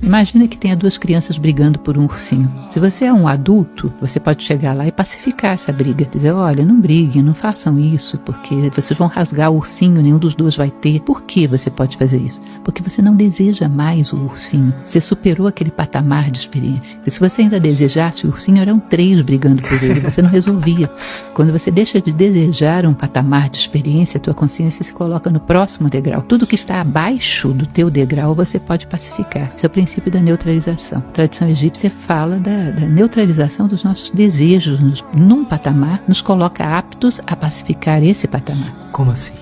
Imagina que tenha duas crianças brigando por um ursinho. Se você é um adulto, você pode chegar lá e pacificar essa briga. Dizer, olha, não briguem, não façam isso, porque vocês vão rasgar o ursinho, nenhum dos dois vai ter. Por que você pode fazer isso? Porque você não deseja mais o ursinho. Você superou aquele patamar de experiência. E se você ainda desejasse o ursinho, eram 3 brigando por ele, você não resolvia. Quando você deixa de desejar um patamar de experiência, a tua consciência se coloca no próximo degrau. Tudo que está abaixo do teu degrau, você pode pacificar. Esse é o princípio da neutralização. A tradição egípcia fala da neutralização dos nossos desejos num patamar, nos coloca aptos a pacificar esse patamar. Como assim?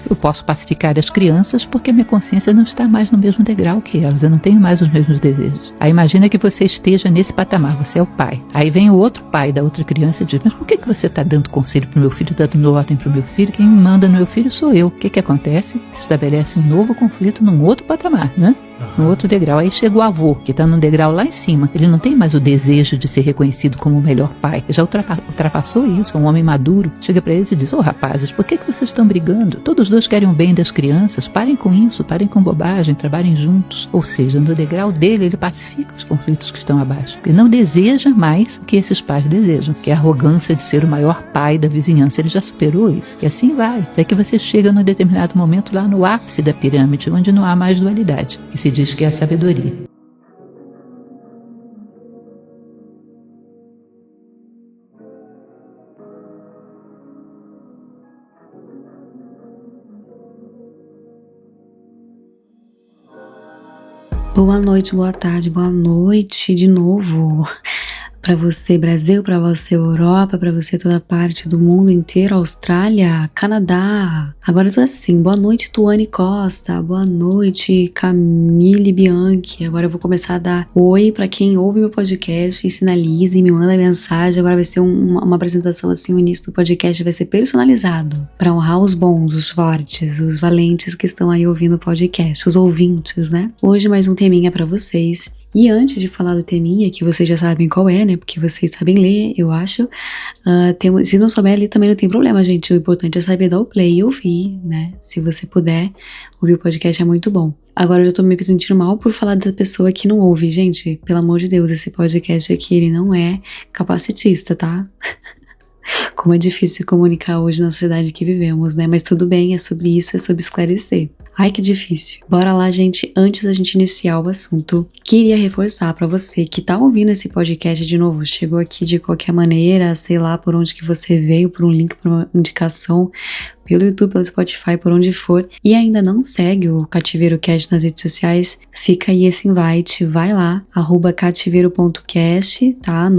Eu posso pacificar as crianças porque a minha consciência não está mais no mesmo degrau que elas, eu não tenho mais os mesmos desejos. Aí imagina que você esteja nesse patamar, você é o pai. Aí vem o outro pai da outra criança e diz, mas por que você está dando conselho para o meu filho, está dando ordem para o meu filho? Quem manda no meu filho sou eu. O que acontece? Se estabelece um novo conflito num outro patamar, né? No outro degrau. Aí chega o avô, que está num degrau lá em cima. Ele não tem mais o desejo de ser reconhecido como o melhor pai. Ele já ultrapassou isso. Um homem maduro chega para eles e diz, rapazes, por que vocês estão brigando? Todos os dois querem o bem das crianças. Parem com isso, parem com bobagem, trabalhem juntos. Ou seja, no degrau dele, ele pacifica os conflitos que estão abaixo. Ele não deseja mais o que esses pais desejam, que é a arrogância de ser o maior pai da vizinhança. Ele já superou isso. E assim vai. Até que você chega num determinado momento lá no ápice da pirâmide, onde não há mais dualidade. Se diz que é a sabedoria. Boa noite, boa tarde, boa noite de novo. Para você Brasil, para você Europa, para você toda parte do mundo inteiro, Austrália, Canadá. Agora eu tô assim, boa noite Tuane Costa, boa noite Camille Bianchi. Agora eu vou começar a dar oi para quem ouve meu podcast e sinaliza e me manda mensagem. Agora vai ser uma apresentação assim, o início do podcast vai ser personalizado para honrar os bons, os fortes, os valentes que estão aí ouvindo o podcast, os ouvintes, né? Hoje mais um teminha para vocês. E antes de falar do teminha, que vocês já sabem qual é, né? Porque vocês sabem ler, eu acho. Se não souber ler, também não tem problema, gente. O importante é saber dar o play e ouvir, né? Se você puder, ouvir o podcast é muito bom. Agora eu já tô me sentindo mal por falar da pessoa que não ouve. Gente, pelo amor de Deus, esse podcast aqui, ele não é capacitista, tá? Como é difícil se comunicar hoje na sociedade que vivemos, né? Mas tudo bem, é sobre isso, é sobre esclarecer. Ai, que difícil. Bora lá, gente. Antes da gente iniciar o assunto, queria reforçar pra você que tá ouvindo esse podcast de novo, chegou aqui de qualquer maneira, sei lá por onde que você veio, por um link, por uma indicação, pelo YouTube, pelo Spotify, por onde for, e ainda não segue o Cativeiro Cast nas redes sociais, fica aí esse invite, vai lá, @cativeiro.cast, tá?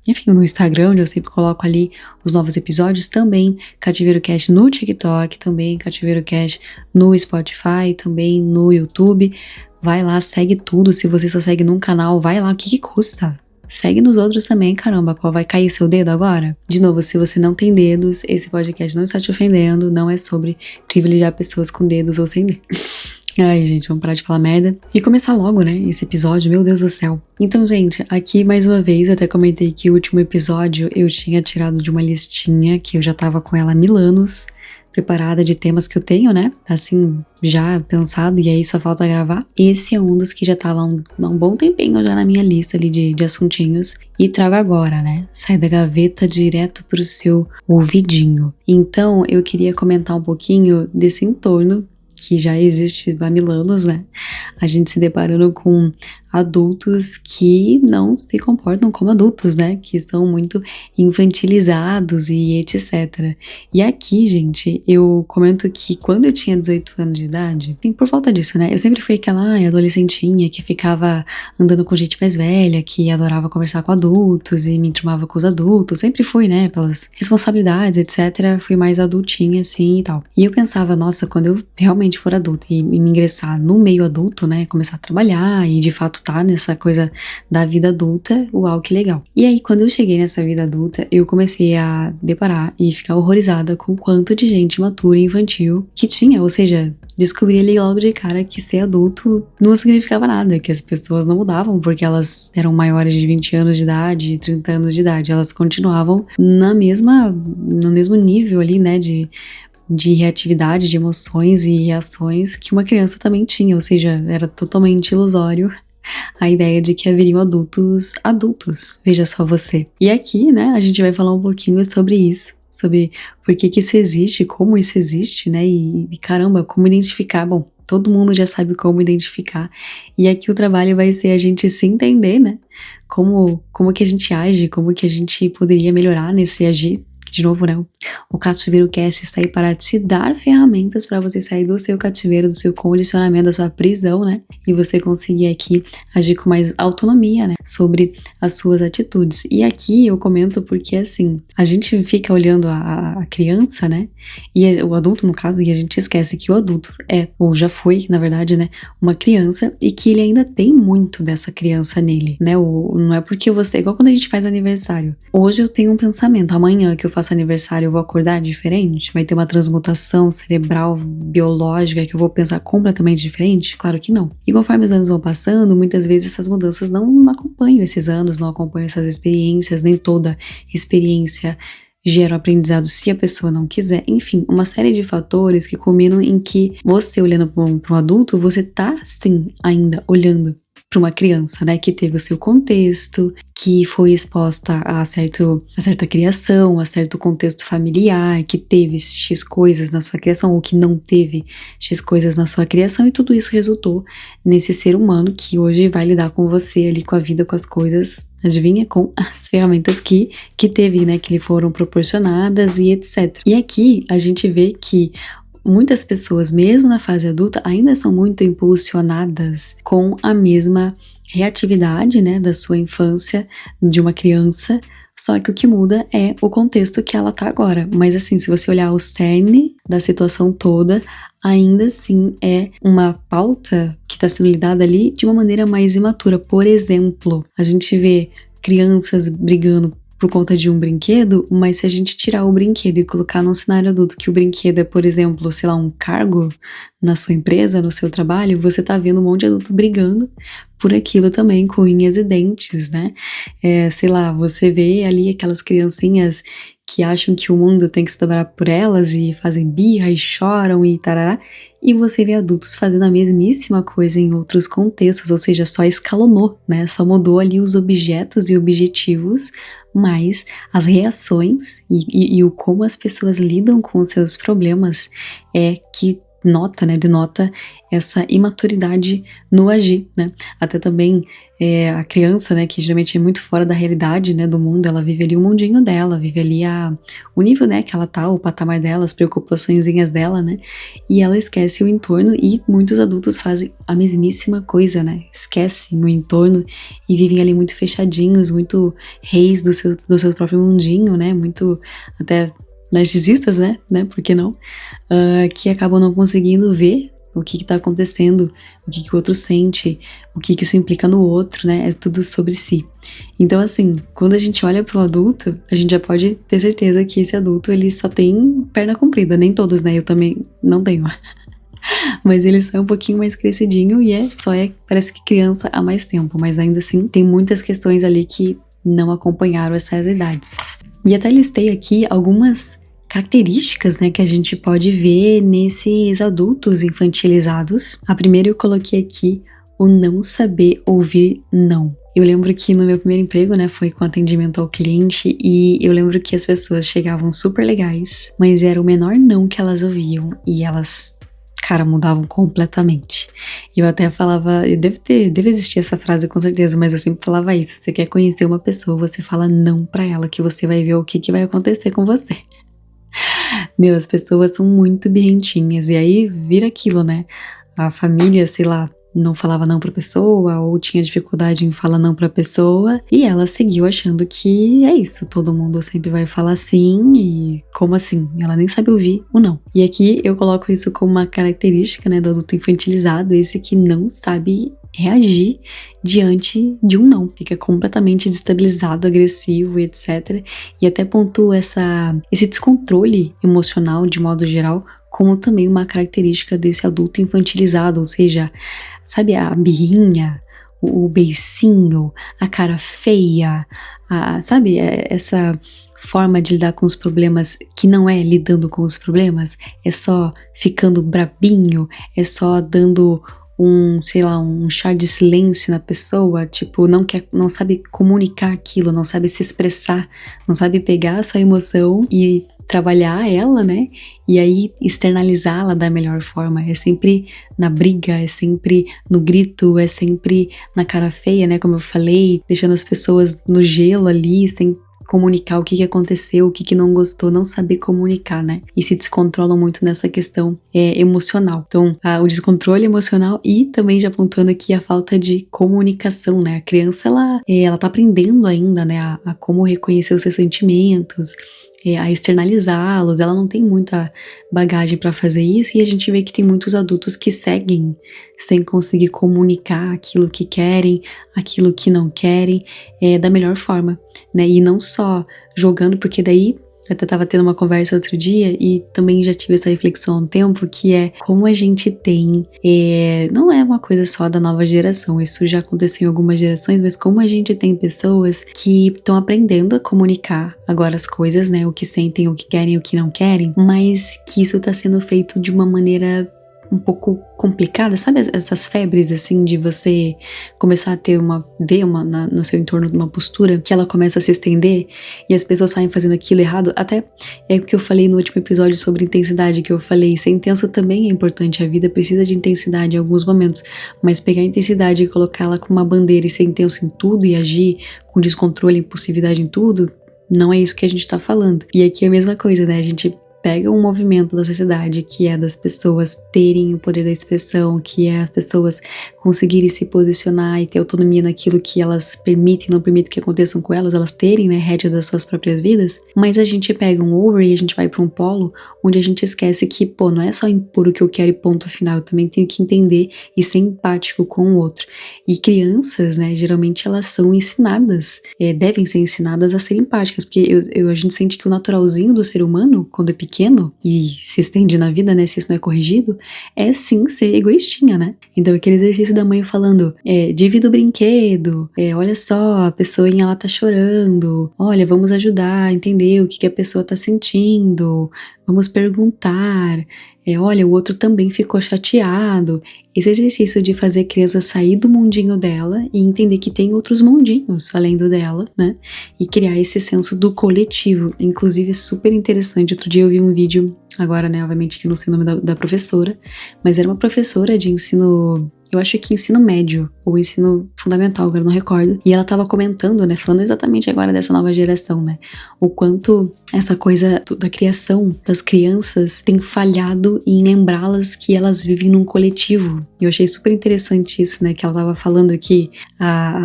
Enfim, no Instagram, onde eu sempre coloco ali os novos episódios, também Cativeiro Cast no TikTok, também Cativeiro Cast no Spotify, também no YouTube. Vai lá, segue tudo. Se você só segue num canal, vai lá, o que custa? Segue nos outros também, caramba, qual vai cair seu dedo agora? De novo, se você não tem dedos, esse podcast não está te ofendendo, não é sobre privilegiar pessoas com dedos ou sem dedos. Ai, gente, vamos parar de falar merda e começar logo, né, esse episódio, meu Deus do céu. Então, gente, aqui mais uma vez, eu até comentei que o último episódio eu tinha tirado de uma listinha, que eu já tava com ela há 1000 anos, preparada de temas que eu tenho, né, assim, já pensado, e aí só falta gravar. Esse é um dos que já tava há um bom tempinho já na minha lista ali de assuntinhos, e trago agora, né, sai da gaveta direto pro seu ouvidinho. Então, eu queria comentar um pouquinho desse entorno que já existe há 1000 anos, né? A gente se deparando com adultos que não se comportam como adultos, né? Que estão muito infantilizados e etc. E aqui, gente, eu comento que quando eu tinha 18 anos de idade, assim, por falta disso, né? Eu sempre fui aquela adolescentinha que ficava andando com gente mais velha, que adorava conversar com adultos e me enturmava com os adultos. Sempre fui, né? Pelas responsabilidades, etc. Fui mais adultinha, assim, e tal. E eu pensava, nossa, quando eu realmente for adulta e me ingressar no meio adulto, né? Começar a trabalhar e, de fato, tá nessa coisa da vida adulta, uau, que legal. E aí, quando eu cheguei nessa vida adulta, eu comecei a deparar e ficar horrorizada com o quanto de gente matura e infantil que tinha, ou seja, descobri ali logo de cara que ser adulto não significava nada, que as pessoas não mudavam porque elas eram maiores de 20 anos de idade, 30 anos de idade, elas continuavam no mesmo nível ali, né, de reatividade, de emoções e reações que uma criança também tinha, ou seja, era totalmente ilusório a ideia de que haveriam adultos, veja só você. E aqui, né, a gente vai falar um pouquinho sobre isso, sobre por que isso existe, como isso existe, né, e caramba, como identificar. Bom, todo mundo já sabe como identificar, e aqui o trabalho vai ser a gente se entender, né, como que a gente age, como que a gente poderia melhorar nesse agir. De novo, né? O Cativeiro Cast está aí para te dar ferramentas para você sair do seu cativeiro, do seu condicionamento, da sua prisão, né? E você conseguir aqui agir com mais autonomia, né? Sobre as suas atitudes. E aqui eu comento porque, assim, a gente fica olhando a criança, né? E o adulto, no caso, e a gente esquece que o adulto é, ou já foi, na verdade, né? Uma criança e que ele ainda tem muito dessa criança nele, né? Não é porque você... Igual quando a gente faz aniversário. Hoje eu tenho um pensamento, amanhã que eu faço aniversário eu vou acordar diferente? Vai ter uma transmutação cerebral, biológica, que eu vou pensar completamente diferente? Claro que não. E conforme os anos vão passando, muitas vezes essas mudanças não acompanham esses anos, não acompanham essas experiências, nem toda experiência gera um aprendizado se a pessoa não quiser. Enfim, uma série de fatores que culminam em que você, olhando para um adulto, você tá, sim, ainda olhando para uma criança, né, que teve o seu contexto, que foi exposta a certa criação, a certo contexto familiar, que teve X coisas na sua criação ou que não teve X coisas na sua criação, e tudo isso resultou nesse ser humano que hoje vai lidar com você ali, com a vida, com as coisas, adivinha, com as ferramentas que teve, né, que lhe foram proporcionadas e etc. E aqui a gente vê que muitas pessoas, mesmo na fase adulta, ainda são muito impulsionadas com a mesma reatividade, né, da sua infância, de uma criança, só que o que muda é o contexto que ela tá agora. Mas assim, se você olhar o cerne da situação toda, ainda assim é uma pauta que está sendo lidada ali de uma maneira mais imatura. Por exemplo, a gente vê crianças brigando por conta de um brinquedo, mas se a gente tirar o brinquedo e colocar num cenário adulto que o brinquedo é, por exemplo, sei lá, um cargo na sua empresa, no seu trabalho, você tá vendo um monte de adulto brigando por aquilo também, com unhas e dentes, né? Sei lá, você vê ali aquelas criancinhas que acham que o mundo tem que se dobrar por elas e fazem birra e choram e tarará, e você vê adultos fazendo a mesmíssima coisa em outros contextos, ou seja, só escalonou, né? Só mudou ali os objetos e objetivos, mas as reações e o como as pessoas lidam com os seus problemas é que denota essa imaturidade no agir, né? Até também a criança, né, que geralmente é muito fora da realidade, né, do mundo, ela vive ali o mundinho dela, vive ali o nível, né, que ela tá, o patamar dela, as preocupaçõezinhas dela, né, e ela esquece o entorno, e muitos adultos fazem a mesmíssima coisa, né, esquecem o entorno e vivem ali muito fechadinhos, muito reis do seu próprio mundinho, né, muito até narcisistas, né, por que não? Que acabam não conseguindo ver o que está acontecendo, o que o outro sente, o que isso implica no outro, né? É tudo sobre si. Então, assim, quando a gente olha para o adulto, a gente já pode ter certeza que esse adulto, ele só tem perna comprida. Nem todos, né? Eu também não tenho. Mas ele só é um pouquinho mais crescidinho e parece que criança há mais tempo. Mas ainda assim, tem muitas questões ali que não acompanharam essas idades. E até listei aqui algumas características, né, que a gente pode ver nesses adultos infantilizados. A primeira eu coloquei aqui o não saber ouvir não. Eu lembro que no meu primeiro emprego, né, foi com atendimento ao cliente, e eu lembro que as pessoas chegavam super legais, mas era o menor não que elas ouviam e elas, cara, mudavam completamente. Eu até falava, deve existir essa frase com certeza, mas eu sempre falava isso: você quer conhecer uma pessoa, você fala não pra ela, que você vai ver o que vai acontecer com você. Meu, as pessoas são muito birrentinhas, e aí vira aquilo, né? A família, sei lá, não falava não pra pessoa, ou tinha dificuldade em falar não pra pessoa, e ela seguiu achando que é isso, todo mundo sempre vai falar sim, e como assim? Ela nem sabe ouvir o não. E aqui eu coloco isso como uma característica, né, do adulto infantilizado, esse que não sabe reagir diante de um não, fica completamente destabilizado, agressivo, etc. E até pontua esse descontrole emocional, de modo geral, como também uma característica desse adulto infantilizado, ou seja, sabe, a birrinha, o beicinho, a cara feia, sabe, essa forma de lidar com os problemas que não é lidando com os problemas, é só ficando brabinho, é só dando um chá de silêncio na pessoa, tipo, não sabe comunicar aquilo, não sabe se expressar, não sabe pegar a sua emoção e trabalhar ela, né? E aí externalizá-la da melhor forma. É sempre na briga, é sempre no grito, é sempre na cara feia, né? Como eu falei, deixando as pessoas no gelo ali, sem comunicar o que aconteceu, o que não gostou, não saber comunicar, né? E se descontrolam muito nessa questão emocional. Então, o descontrole emocional e também já apontando aqui a falta de comunicação, né? A criança, ela tá aprendendo ainda, né? A como reconhecer os seus sentimentos, a externalizá-los, ela não tem muita bagagem para fazer isso, e a gente vê que tem muitos adultos que seguem sem conseguir comunicar aquilo que querem, aquilo que não querem, da melhor forma, né? E não só jogando, porque daí eu até tava tendo uma conversa outro dia e também já tive essa reflexão há um tempo, que é como a gente tem, não é uma coisa só da nova geração, isso já aconteceu em algumas gerações, mas como a gente tem pessoas que estão aprendendo a comunicar agora as coisas, né, o que sentem, o que querem, o que não querem, mas que isso tá sendo feito de uma maneira um pouco complicada, sabe essas febres assim de você começar a ter ver no seu entorno uma postura que ela começa a se estender e as pessoas saem fazendo aquilo errado. Até é o que eu falei no último episódio sobre intensidade, que eu falei, ser intenso também é importante, a vida precisa de intensidade em alguns momentos, mas pegar a intensidade e colocá-la como uma bandeira e ser intenso em tudo e agir com descontrole e impulsividade em tudo, não é isso que a gente tá falando. E aqui é a mesma coisa, né, a gente pega um movimento da sociedade que é das pessoas terem o poder da expressão, que é as pessoas conseguirem se posicionar e ter autonomia naquilo que elas permitem e não permitem que aconteçam com elas, elas terem, né, rédea das suas próprias vidas, mas a gente pega um over e a gente vai para um polo onde a gente esquece que, pô, não é só impor o que eu quero e ponto final, eu também tenho que entender e ser empático com o outro. E crianças, né, geralmente elas são ensinadas, devem ser ensinadas a ser empáticas, porque a gente sente que o naturalzinho do ser humano, quando é pequeno e se estende na vida, né, se isso não é corrigido, é sim ser egoístinha, né? Então aquele exercício da mãe falando, divida o brinquedo, olha só, a pessoinha ela tá chorando, olha, vamos ajudar a entender o que a pessoa tá sentindo, vamos perguntar, olha, o outro também ficou chateado. Esse exercício de fazer a criança sair do mundinho dela e entender que tem outros mundinhos além do dela, né? E criar esse senso do coletivo. Inclusive, é super interessante. Outro dia eu vi um vídeo, agora, né, obviamente que eu não sei o nome da professora, mas era uma professora de ensino, eu acho que ensino médio ou ensino fundamental, agora não recordo, e ela tava comentando, né, falando exatamente agora dessa nova geração, né, o quanto essa coisa da criação das crianças tem falhado em lembrá-las que elas vivem num coletivo. Eu achei super interessante isso, né, que ela tava falando que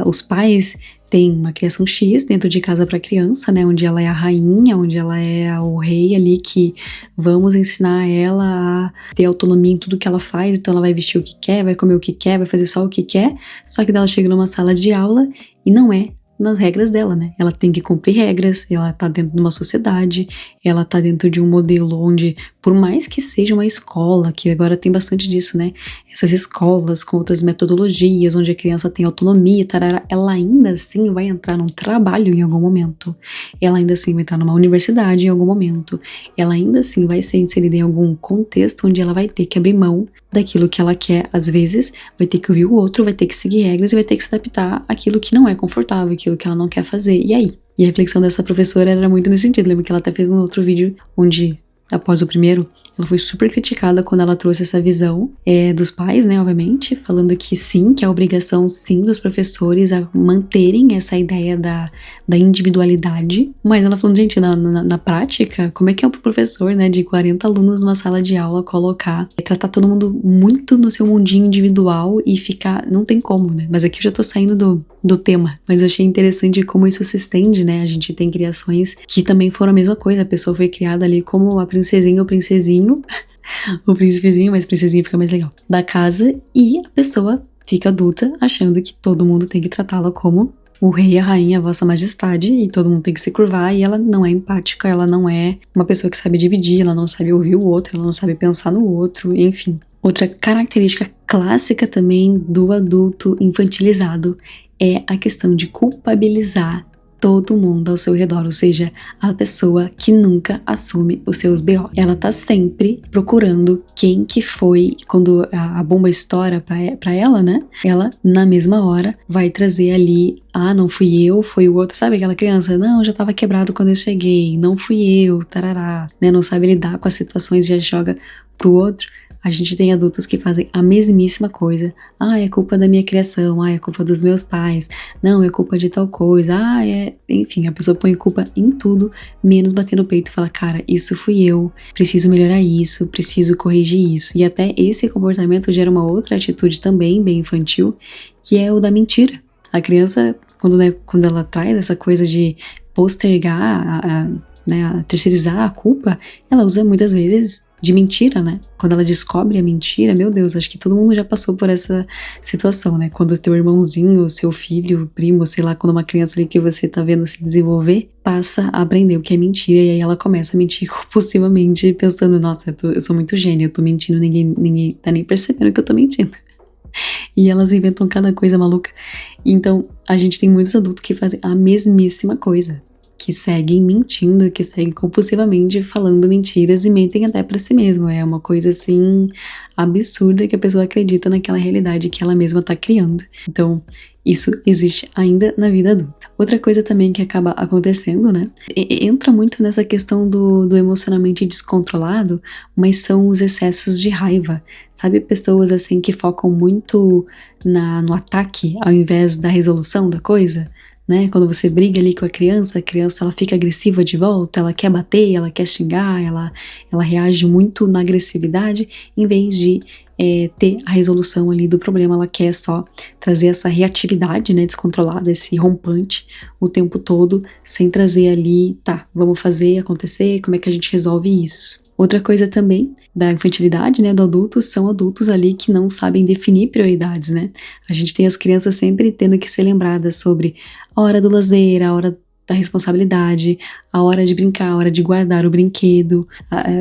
os pais tem uma criação X dentro de casa para criança, né, onde ela é a rainha, onde ela é o rei ali, que vamos ensinar ela a ter autonomia em tudo que ela faz, então ela vai vestir o que quer, vai comer o que quer, vai fazer só o que quer, só que daí ela chega numa sala de aula e não é nas regras dela, né? Ela tem que cumprir regras, ela tá dentro de uma sociedade, ela tá dentro de um modelo onde, por mais que seja uma escola, que agora tem bastante disso, né? Essas escolas com outras metodologias, onde a criança tem autonomia, tarará, ela ainda assim vai entrar num trabalho em algum momento, ela ainda assim vai entrar numa universidade em algum momento, ela ainda assim vai ser inserida em algum contexto onde ela vai ter que abrir mão daquilo que ela quer, às vezes, vai ter que ouvir o outro, vai ter que seguir regras e vai ter que se adaptar àquilo que não é confortável, aquilo que ela não quer fazer. E aí? E a reflexão dessa professora era muito nesse sentido. Lembro que ela até fez um outro vídeo onde, após o primeiro, ela foi super criticada quando ela trouxe essa visão dos pais, né, obviamente, falando que sim, que é a obrigação, sim, dos professores a manterem essa ideia da individualidade, mas ela falando, gente, na prática, como é que é um professor, né, de 40 alunos numa sala de aula colocar, tratar todo mundo muito no seu mundinho individual e ficar, não tem como, né, mas aqui eu já tô saindo do tema, mas eu achei interessante como isso se estende, né, a gente tem criações que também foram a mesma coisa, a pessoa foi criada ali como a princesinha ou princesinho, o príncipezinho, mas princesinha fica mais legal, da casa, e a pessoa fica adulta achando que todo mundo tem que tratá-la como o rei e a rainha, a vossa majestade, e todo mundo tem que se curvar, e ela não é empática, ela não é uma pessoa que sabe dividir, ela não sabe ouvir o outro, ela não sabe pensar no outro, enfim. Outra característica clássica também do adulto infantilizado é a questão de culpabilizar todo mundo ao seu redor, ou seja, a pessoa que nunca assume os seus BO. Ela tá sempre procurando quem que foi, quando a bomba estoura pra ela, né? Ela, na mesma hora, vai trazer ali, não fui eu, foi o outro. Sabe aquela criança? Não, já tava quebrado quando eu cheguei, não fui eu, tarará, né? Não sabe lidar com as situações, já joga pro outro. A gente tem adultos que fazem a mesmíssima coisa. É culpa da minha criação. É culpa dos meus pais. Não, é culpa de tal coisa. Enfim, a pessoa põe culpa em tudo, menos bater no peito e falar, cara, isso fui eu. Preciso melhorar isso, preciso corrigir isso. E até esse comportamento gera uma outra atitude também bem infantil, que é o da mentira. A criança, quando ela traz essa coisa de postergar, a terceirizar a culpa, ela usa muitas vezes de mentira, né? Quando ela descobre a mentira, meu Deus, acho que todo mundo já passou por essa situação, né? Quando o teu irmãozinho, o seu filho, o primo, sei lá, quando uma criança ali que você tá vendo se desenvolver, passa a aprender o que é mentira, e aí ela começa a mentir compulsivamente, pensando, nossa, eu sou muito gênia, eu tô mentindo, ninguém tá nem percebendo que eu tô mentindo. E elas inventam cada coisa maluca. Então, a gente tem muitos adultos que fazem a mesmíssima coisa, que seguem mentindo, que seguem compulsivamente falando mentiras e mentem até pra si mesmo. É uma coisa assim absurda que a pessoa acredita naquela realidade que ela mesma tá criando. Então, isso existe ainda na vida adulta. Outra coisa também que acaba acontecendo, né? Entra muito nessa questão do emocionalmente descontrolado, mas são os excessos de raiva. Sabe, pessoas assim que focam muito no ataque ao invés da resolução da coisa? Né? Quando você briga ali com a criança ela fica agressiva de volta, ela quer bater, ela quer xingar, ela reage muito na agressividade, em vez de ter a resolução ali do problema. Ela quer só trazer essa reatividade, né, descontrolada, esse rompante o tempo todo, sem trazer ali, vamos fazer acontecer, como é que a gente resolve isso? Outra coisa também da infantilidade, né, do adulto, são adultos ali que não sabem definir prioridades, né? A gente tem as crianças sempre tendo que ser lembradas sobre a hora do lazer, a hora da responsabilidade, a hora de brincar, a hora de guardar o brinquedo,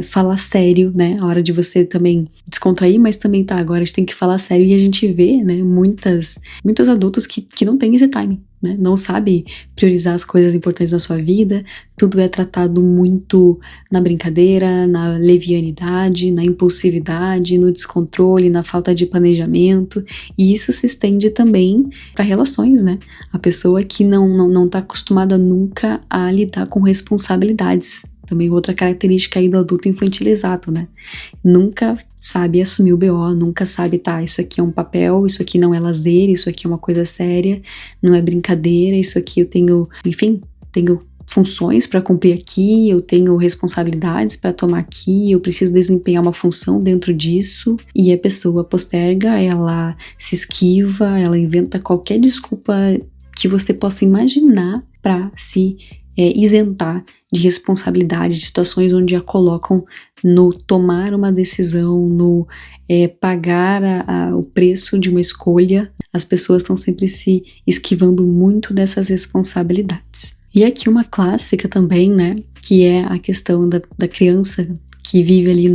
falar sério, né? A hora de você também descontrair, mas também agora a gente tem que falar sério, e a gente vê, né, muitos adultos que não têm esse timing, né? Não sabe priorizar as coisas importantes na sua vida, tudo é tratado muito na brincadeira, na levianidade, na impulsividade, no descontrole, na falta de planejamento, e isso se estende também para relações, né? A pessoa que não tá acostumada nunca a lidar com responsabilidades. Também outra característica aí do adulto infantilizado, né? Nunca sabe assumir o BO, nunca sabe, isso aqui é um papel, isso aqui não é lazer, isso aqui é uma coisa séria, não é brincadeira, isso aqui eu tenho funções para cumprir aqui, eu tenho responsabilidades para tomar aqui, eu preciso desempenhar uma função dentro disso, e a pessoa posterga, ela se esquiva, ela inventa qualquer desculpa que você possa imaginar para se isentar de responsabilidade, de situações onde a colocam no tomar uma decisão, no pagar o preço de uma escolha. As pessoas estão sempre se esquivando muito dessas responsabilidades. E aqui uma clássica também, né, que é a questão da criança que vive ali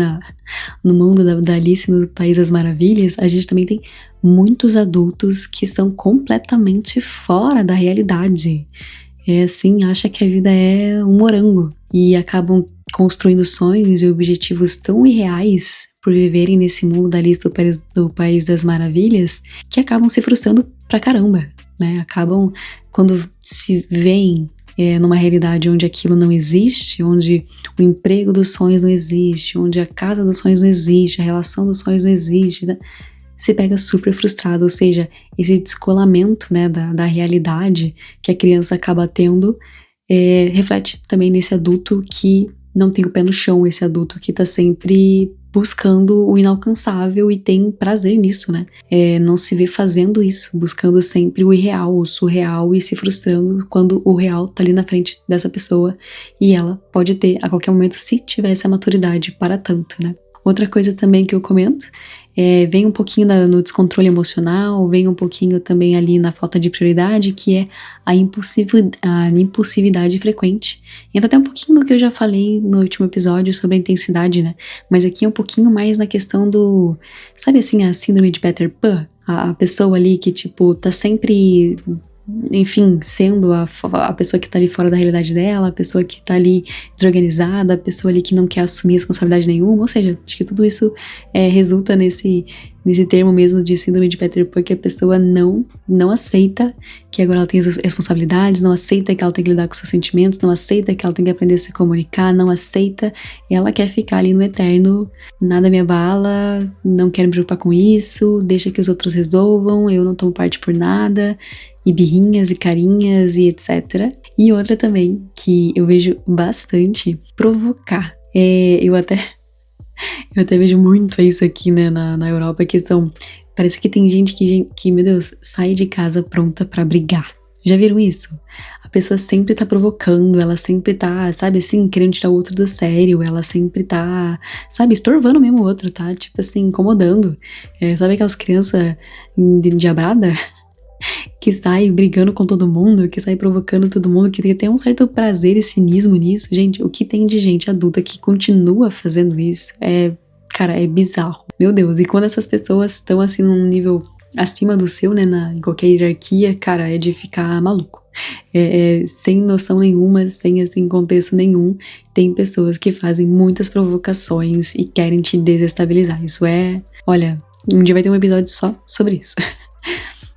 no mundo da Alice no País das Maravilhas. A gente também tem muitos adultos que são completamente fora da realidade. Acha que a vida é um morango e acabam construindo sonhos e objetivos tão irreais por viverem nesse mundo da Alice do País das Maravilhas, que acabam se frustrando pra caramba, né? Acabam, quando se veem numa realidade onde aquilo não existe, onde o emprego dos sonhos não existe, onde a casa dos sonhos não existe, a relação dos sonhos não existe, né? Se pega super frustrado, ou seja, esse descolamento, né, da realidade que a criança acaba tendo, reflete também nesse adulto que não tem o pé no chão, esse adulto que tá sempre buscando o inalcançável e tem prazer nisso, né? Não se vê fazendo isso, buscando sempre o irreal, o surreal, e se frustrando quando o real tá ali na frente dessa pessoa, e ela pode ter a qualquer momento, se tiver essa maturidade para tanto, né? Outra coisa também que eu comento vem um pouquinho no descontrole emocional, vem um pouquinho também ali na falta de prioridade, que é a impulsividade frequente. Entra até um pouquinho do que eu já falei no último episódio sobre a intensidade, né? Mas aqui é um pouquinho mais na questão do, sabe assim, a síndrome de Peter Pan? A pessoa ali que, tipo, tá sempre, enfim, sendo a pessoa que tá ali fora da realidade dela, a pessoa que tá ali desorganizada, a pessoa ali que não quer assumir responsabilidade nenhuma, ou seja, acho que tudo isso resulta nesse termo mesmo de síndrome de Peter Pan, que a pessoa não aceita que agora ela tem as responsabilidades, não aceita que ela tem que lidar com seus sentimentos, não aceita que ela tem que aprender a se comunicar, não aceita, ela quer ficar ali no eterno, nada me abala, não quero me preocupar com isso, deixa que os outros resolvam, eu não tomo parte por nada, e birrinhas e carinhas e etc. E outra também, que eu vejo bastante, provocar. Eu até vejo muito isso aqui, né, na Europa, que parece que tem gente que, meu Deus, sai de casa pronta pra brigar. Já viram isso? A pessoa sempre tá provocando, ela sempre tá, sabe assim, querendo tirar o outro do sério, ela sempre tá, sabe, estorvando mesmo o outro, tá? Tipo assim, incomodando. Sabe aquelas crianças endiabrada? Que sai brigando com todo mundo, que sai provocando todo mundo, que tem um certo prazer e cinismo nisso. Gente, o que tem de gente adulta que continua fazendo isso cara, é bizarro. Meu Deus, e quando essas pessoas estão assim num nível acima do seu, né, em qualquer hierarquia, cara, é de ficar maluco. Sem noção nenhuma, sem assim contexto nenhum, tem pessoas que fazem muitas provocações e querem te desestabilizar. Isso olha, um dia vai ter um episódio só sobre isso.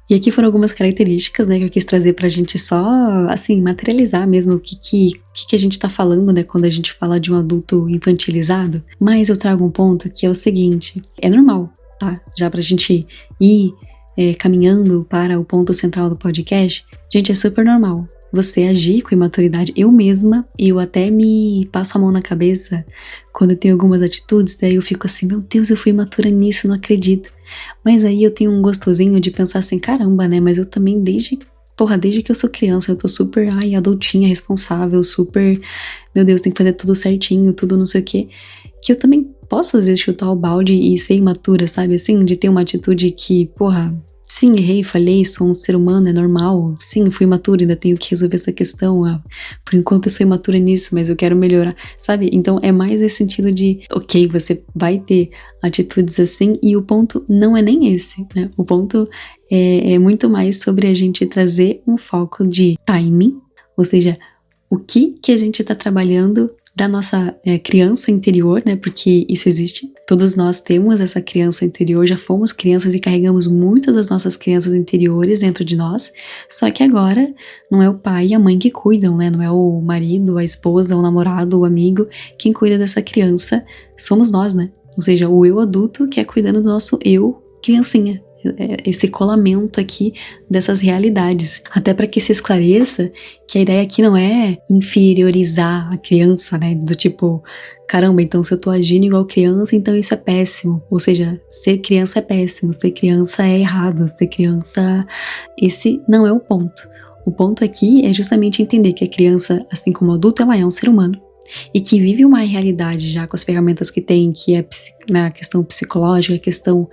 E aqui foram algumas características, né, que eu quis trazer pra gente só, assim, materializar mesmo o que a gente tá falando, né, quando a gente fala de um adulto infantilizado. Mas eu trago um ponto que é o seguinte, é normal, tá? Já pra gente ir caminhando para o ponto central do podcast, gente, é super normal você agir com imaturidade. Eu até me passo a mão na cabeça quando eu tenho algumas atitudes, daí eu fico assim, meu Deus, eu fui imatura nisso, não acredito. Mas aí eu tenho um gostosinho de pensar assim, caramba, né, mas eu também desde que eu sou criança, eu tô super, adultinha, responsável, super, meu Deus, tem que fazer tudo certinho, tudo não sei o quê, que eu também posso às vezes chutar o balde e ser imatura, sabe, assim, de ter uma atitude que, sim, errei, falhei, sou um ser humano, é normal. Sim, fui imatura, ainda tenho que resolver essa questão. Por enquanto eu sou imatura nisso, mas eu quero melhorar, sabe? Então é mais esse sentido de, ok, você vai ter atitudes assim, e o ponto não é nem esse, né? O ponto é muito mais sobre a gente trazer um foco de timing, ou seja, o que a gente tá trabalhando da nossa criança interior, né? Porque isso existe. Todos nós temos essa criança interior, já fomos crianças e carregamos muitas das nossas crianças interiores dentro de nós. Só que agora não é o pai e a mãe que cuidam, né? Não é o marido, a esposa, o namorado, o amigo. Quem cuida dessa criança somos nós, né? Ou seja, o eu adulto que é cuidando do nosso eu criancinha. Esse colamento aqui dessas realidades. Até para que se esclareça que a ideia aqui não é inferiorizar a criança, né? Do tipo, caramba, então se eu tô agindo igual criança, então isso é péssimo. Ou seja, ser criança é péssimo, ser criança é errado, ser criança... Esse não é o ponto. O ponto aqui é justamente entender que a criança, assim como o adulto, ela é um ser humano. E que vive uma realidade já com as ferramentas que tem, que é a questão psicológica, a questão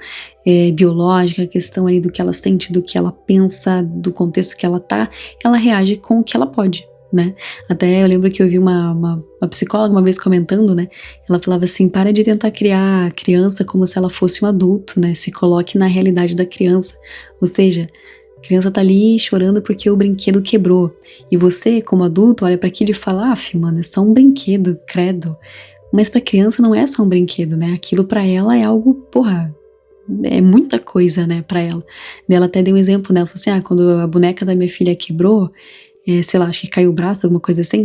biológica, a questão ali do que ela sente, do que ela pensa, do contexto que ela tá, ela reage com o que ela pode, né? Até eu lembro que eu vi uma psicóloga uma vez comentando, né? Ela falava assim, para de tentar criar a criança como se ela fosse um adulto, né? Se coloque na realidade da criança. Ou seja, a criança tá ali chorando porque o brinquedo quebrou. E você, como adulto, olha para aquilo e fala, mano, é só um brinquedo, credo. Mas pra criança não é só um brinquedo, né? Aquilo pra ela é algo, é muita coisa, né, pra ela. Ela até deu um exemplo, né? Ela falou assim, quando a boneca da minha filha quebrou, sei lá, acho que caiu o braço, alguma coisa assim.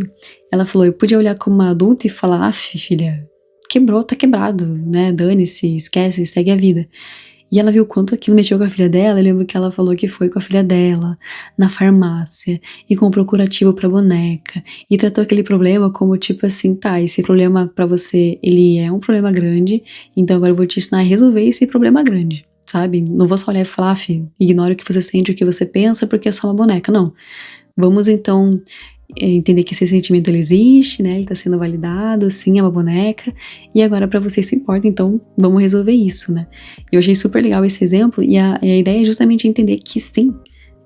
Ela falou, eu podia olhar como uma adulta e falar, filha, quebrou, tá quebrado, né? Dane-se, esquece, segue a vida. E ela viu quanto aquilo mexeu com a filha dela. Eu lembro que ela falou que foi com a filha dela na farmácia e comprou curativo pra boneca e tratou aquele problema como tipo assim, tá, esse problema pra você, ele é um problema grande, então agora eu vou te ensinar a resolver esse problema grande, sabe? Não vou só olhar e falar, ignora o que você sente, o que você pensa, porque é só uma boneca, não. Vamos então entender que esse sentimento ele existe, né? Ele tá sendo validado, sim, é uma boneca, e agora pra você isso importa, então vamos resolver isso, né? Eu achei super legal esse exemplo, e a ideia é justamente entender que sim,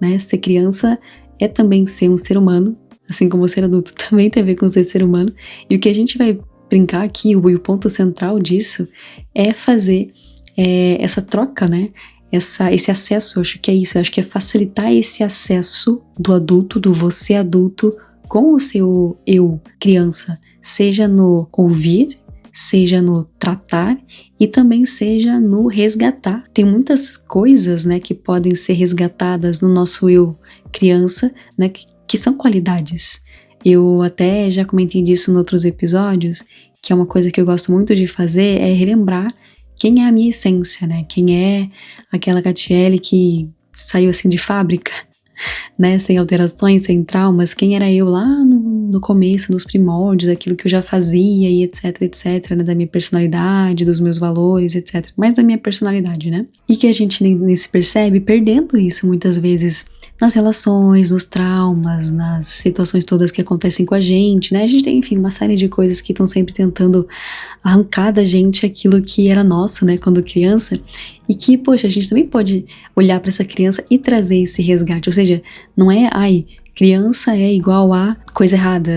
né? Ser criança é também ser um ser humano, assim como ser adulto também tem a ver com ser humano, e o que a gente vai brincar aqui, e o ponto central disso, é fazer essa troca, né? Esse acesso, eu acho que é isso, eu acho que é facilitar esse acesso do adulto, do você adulto, com o seu eu criança, seja no ouvir, seja no tratar e também seja no resgatar. Tem muitas coisas, né, que podem ser resgatadas no nosso eu criança, né, que são qualidades. Eu até já comentei disso em outros episódios, que é uma coisa que eu gosto muito de fazer, é relembrar quem é a minha essência, né? Quem é aquela Catiele que saiu assim de fábrica, né? Sem alterações, sem traumas. Quem era eu lá no começo, nos primórdios, aquilo que eu já fazia e etc, né? Da minha personalidade, dos meus valores, etc. Mas da minha personalidade, né? E que a gente nem se percebe perdendo isso muitas vezes nas relações, nos traumas, nas situações todas que acontecem com a gente, né? A gente tem, enfim, uma série de coisas que estão sempre tentando arrancar da gente aquilo que era nosso, né, quando criança, e que, poxa, a gente também pode olhar para essa criança e trazer esse resgate, ou seja, não é, criança é igual a coisa errada,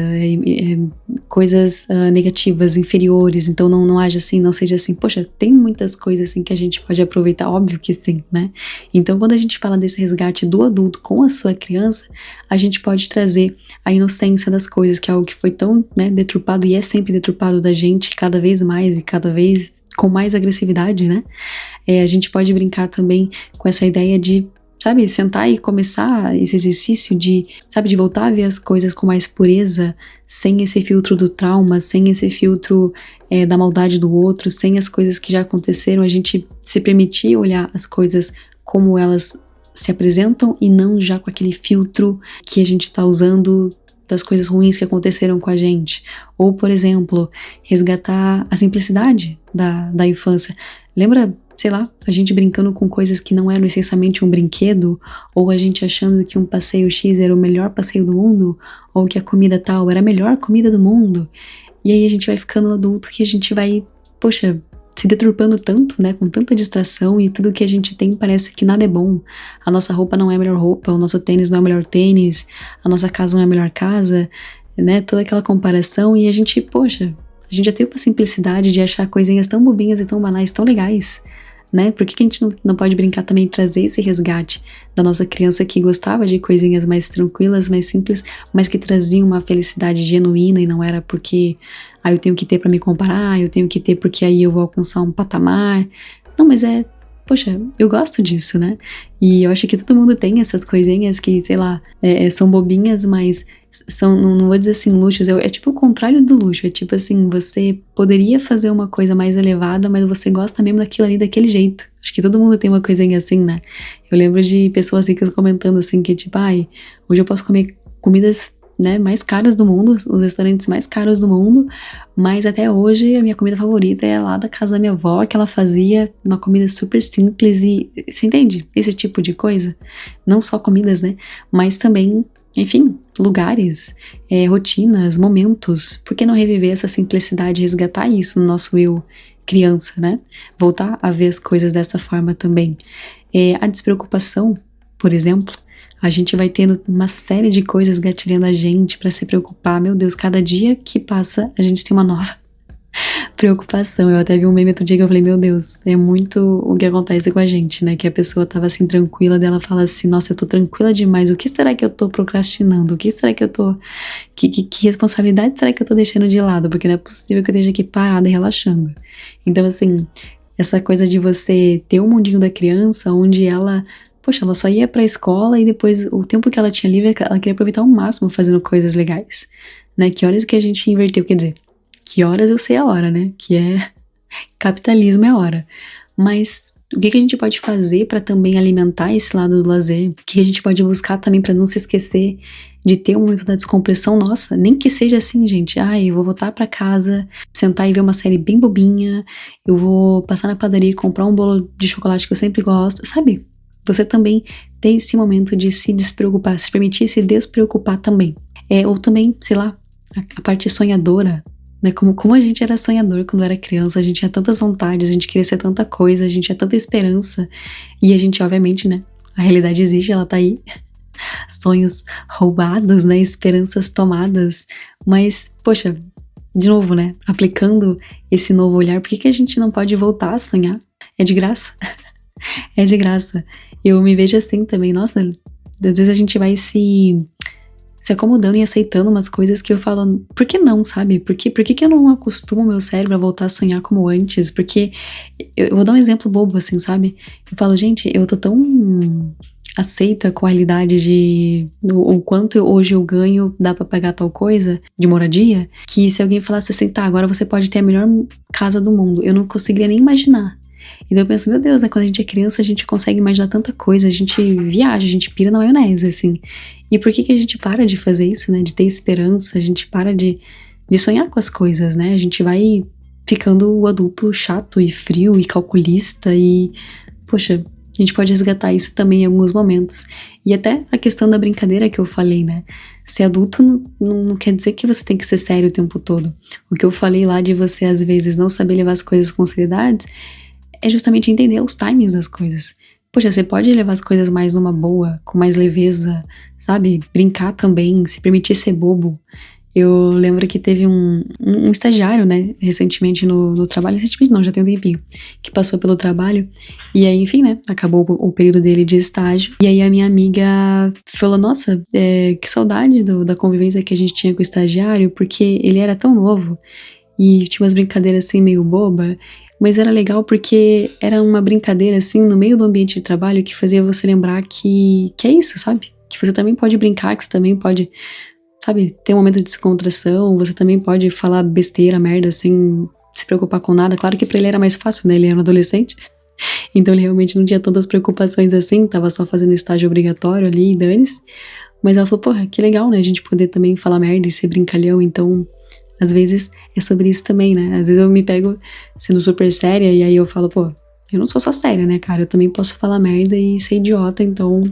coisas negativas, inferiores, então não age assim, não seja assim. Poxa, tem muitas coisas assim que a gente pode aproveitar, óbvio que sim, né? Então quando a gente fala desse resgate do adulto com a sua criança, a gente pode trazer a inocência das coisas, que é algo que foi tão, né, deturpado e é sempre deturpado da gente, cada vez mais e cada vez com mais agressividade, né? A gente pode brincar também com essa ideia de, sabe, sentar e começar esse exercício de, sabe, de voltar a ver as coisas com mais pureza, sem esse filtro do trauma, sem esse filtro da maldade do outro, sem as coisas que já aconteceram, a gente se permitir olhar as coisas como elas se apresentam e não já com aquele filtro que a gente tá usando das coisas ruins que aconteceram com a gente. Ou, por exemplo, resgatar a simplicidade da infância. Lembra, sei lá, a gente brincando com coisas que não eram essencialmente um brinquedo, ou a gente achando que um passeio X era o melhor passeio do mundo, ou que a comida tal era a melhor comida do mundo. E aí a gente vai ficando adulto que a gente vai, poxa, se deturpando tanto, né, com tanta distração, e tudo que a gente tem parece que nada é bom. A nossa roupa não é a melhor roupa, o nosso tênis não é o melhor tênis, a nossa casa não é a melhor casa, né, toda aquela comparação, e a gente, poxa, a gente já tem uma simplicidade de achar coisinhas tão bobinhas e tão banais, tão legais, né? Por que a gente não pode brincar também e trazer esse resgate da nossa criança que gostava de coisinhas mais tranquilas, mais simples, mas que traziam uma felicidade genuína e não era porque eu tenho que ter pra me comparar, eu tenho que ter porque aí eu vou alcançar um patamar. Não, mas poxa, eu gosto disso, né? E eu acho que todo mundo tem essas coisinhas que, sei lá, são bobinhas, mas são, não vou dizer assim, luxos, é tipo o contrário do luxo, é tipo assim, você poderia fazer uma coisa mais elevada, mas você gosta mesmo daquilo ali, daquele jeito. Acho que todo mundo tem uma coisinha assim, né? Eu lembro de pessoas ricas comentando assim, que tipo, hoje eu posso comer comidas, né, mais caras do mundo, os restaurantes mais caros do mundo, mas até hoje a minha comida favorita é lá da casa da minha avó, que ela fazia uma comida super simples e, você entende? Esse tipo de coisa. Não só comidas, né, mas também, enfim, lugares, rotinas, momentos. Por que não reviver essa simplicidade, resgatar isso no nosso eu criança, né? Voltar a ver as coisas dessa forma também. A despreocupação, por exemplo, a gente vai tendo uma série de coisas gatilhando a gente pra se preocupar. Meu Deus, cada dia que passa, a gente tem uma nova preocupação. Eu até vi um meme outro dia que eu falei, meu Deus, é muito o que acontece com a gente, né? Que a pessoa tava assim, tranquila, dela fala assim, nossa, eu tô tranquila demais, o que será que eu tô procrastinando? O que será que eu tô... Que responsabilidade será que eu tô deixando de lado? Porque não é possível que eu esteja aqui parada e relaxando. Então, assim, essa coisa de você ter um mundinho da criança, onde ela... Poxa, ela só ia pra escola e depois, o tempo que ela tinha livre, ela queria aproveitar ao máximo fazendo coisas legais, né? Que horas que a gente inverteu, quer dizer, que horas eu sei a hora, né? Que capitalismo é a hora. Mas o que a gente pode fazer pra também alimentar esse lado do lazer? O que a gente pode buscar também pra não se esquecer de ter um momento da descompressão nossa? Nem que seja assim, gente, eu vou voltar pra casa, sentar e ver uma série bem bobinha, eu vou passar na padaria e comprar um bolo de chocolate que eu sempre gosto, sabe? Você também tem esse momento de se despreocupar, se permitir se despreocupar também. Ou também, sei lá, a parte sonhadora, né? Como a gente era sonhador quando era criança, a gente tinha tantas vontades, a gente queria ser tanta coisa, a gente tinha tanta esperança. E a gente, obviamente, né? A realidade existe, ela tá aí. Sonhos roubados, né? Esperanças tomadas. Mas, poxa, de novo, né? Aplicando esse novo olhar, por que a gente não pode voltar a sonhar? É de graça. É de graça. Eu me vejo assim também. Nossa, às vezes a gente vai se acomodando e aceitando umas coisas que eu falo, por que não, sabe? Por que eu não acostumo meu cérebro a voltar a sonhar como antes? Porque eu vou dar um exemplo bobo, assim, sabe? Eu falo, gente, eu tô tão aceita com a realidade de o quanto hoje eu ganho, dá pra pagar tal coisa de moradia, que se alguém falasse assim, tá, agora você pode ter a melhor casa do mundo, eu não conseguiria nem imaginar. Então eu penso, meu Deus, né, quando a gente é criança a gente consegue imaginar tanta coisa, a gente viaja, a gente pira na maionese, assim. E por que a gente para de fazer isso, né, de ter esperança, a gente para de sonhar com as coisas, né, a gente vai ficando o adulto chato e frio e calculista e, poxa, a gente pode resgatar isso também em alguns momentos. E até a questão da brincadeira que eu falei, né? Ser adulto não quer dizer que você tem que ser sério o tempo todo. O que eu falei lá de você, às vezes, não saber levar as coisas com seriedade é justamente entender os timings das coisas. Poxa, você pode levar as coisas mais numa boa, com mais leveza, sabe? Brincar também, se permitir ser bobo. Eu lembro que teve um estagiário, né, recentemente no trabalho, recentemente não, já tem um tempinho, que passou pelo trabalho, e aí, enfim, né, acabou o período dele de estágio, e aí a minha amiga falou, nossa, que saudade da convivência que a gente tinha com o estagiário, porque ele era tão novo, e tinha umas brincadeiras assim meio boba, mas era legal porque era uma brincadeira assim, no meio do ambiente de trabalho, que fazia você lembrar que é isso, sabe? Que você também pode brincar, que você também pode, sabe, ter um momento de descontração, você também pode falar besteira, merda, sem se preocupar com nada. Claro que pra ele era mais fácil, né, ele era um adolescente, então ele realmente não tinha tantas preocupações assim, tava só fazendo estágio obrigatório ali, e dane-se. Mas ela falou, porra, que legal, né, a gente poder também falar merda e ser brincalhão, então, às vezes, é sobre isso também, né, às vezes eu me pego sendo super séria, e aí eu falo, pô, eu não sou só séria, né, cara, eu também posso falar merda e ser idiota, então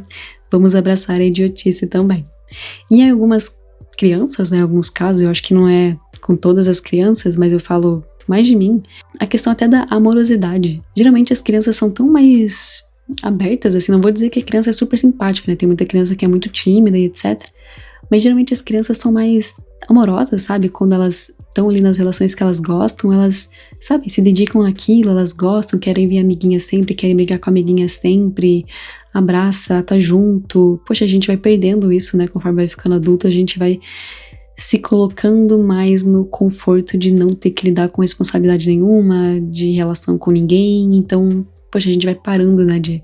vamos abraçar a idiotice também. E em algumas crianças, né, alguns casos, eu acho que não é com todas as crianças, mas eu falo mais de mim, a questão até da amorosidade. Geralmente as crianças são tão mais abertas, assim, não vou dizer que a criança é super simpática, né, tem muita criança que é muito tímida e etc, mas geralmente as crianças são mais amorosas, sabe, quando elas estão ali nas relações que elas gostam, elas, sabe, se dedicam naquilo, elas gostam, querem ver a amiguinha sempre, querem brigar com a amiguinha sempre, abraça, tá junto. Poxa, a gente vai perdendo isso, né, conforme vai ficando adulto, a gente vai se colocando mais no conforto de não ter que lidar com responsabilidade nenhuma, de relação com ninguém, então, poxa, a gente vai parando, né, de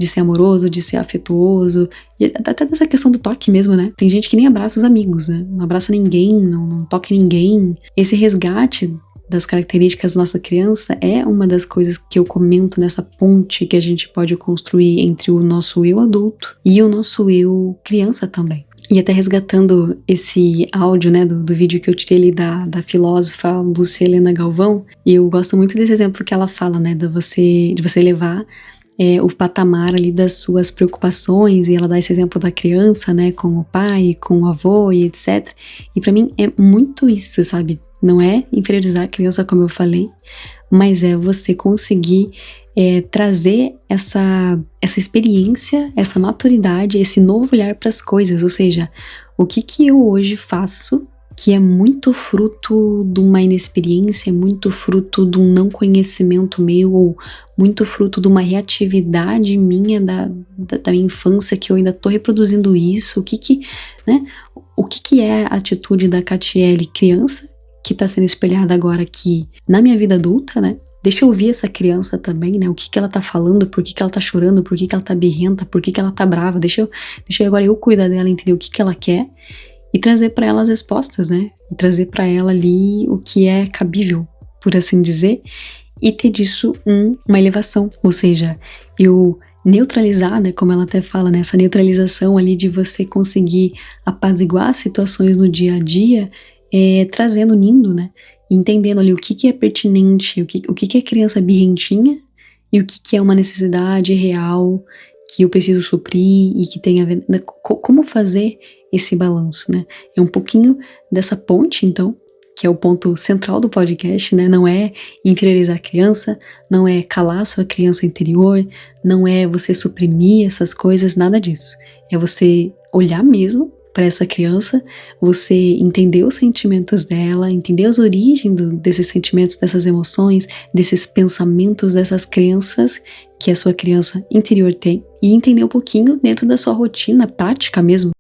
ser amoroso, de ser afetuoso, e até dessa questão do toque mesmo, né? Tem gente que nem abraça os amigos, né? Não abraça ninguém, não toca ninguém. Esse resgate das características da nossa criança é uma das coisas que eu comento nessa ponte que a gente pode construir entre o nosso eu adulto e o nosso eu criança também. E até resgatando esse áudio, né, do vídeo que eu tirei ali da filósofa Lúcia Helena Galvão, e eu gosto muito desse exemplo que ela fala, né, de você levar o patamar ali das suas preocupações, e ela dá esse exemplo da criança, né, com o pai, com o avô e etc. E pra mim é muito isso, sabe? Não é inferiorizar a criança, como eu falei, mas é você conseguir trazer essa experiência, essa maturidade, esse novo olhar para as coisas. Ou seja, o que eu hoje faço que é muito fruto de uma inexperiência, muito fruto de um não conhecimento meu, ou muito fruto de uma reatividade minha da minha infância, que eu ainda tô reproduzindo isso, né? O que é a atitude da Catiele criança, que tá sendo espelhada agora aqui na minha vida adulta, né? Deixa eu ouvir essa criança também, né? O que ela tá falando, por que ela tá chorando, por que ela tá birrenta, por que ela tá brava. Deixa eu agora eu cuidar dela, entender o que ela quer e trazer pra ela as respostas, né? E trazer pra ela ali o que é cabível, por assim dizer, e ter disso uma elevação. Ou seja, eu neutralizar, né? Como ela até fala, né? Essa neutralização ali de você conseguir apaziguar as situações no dia a dia, trazendo, unindo, né? Entendendo ali o que é pertinente, o que é criança birrentinha e o que é uma necessidade real que eu preciso suprir e que tem a ver, né, como fazer esse balanço, né? É um pouquinho dessa ponte, então, que é o ponto central do podcast, né? Não é inferiorizar a criança, não é calar a sua criança interior, não é você suprimir essas coisas, nada disso. É você olhar mesmo para essa criança, você entender os sentimentos dela, entender as origens desses sentimentos, dessas emoções, desses pensamentos, dessas crenças que a sua criança interior tem, e entender um pouquinho dentro da sua rotina prática mesmo,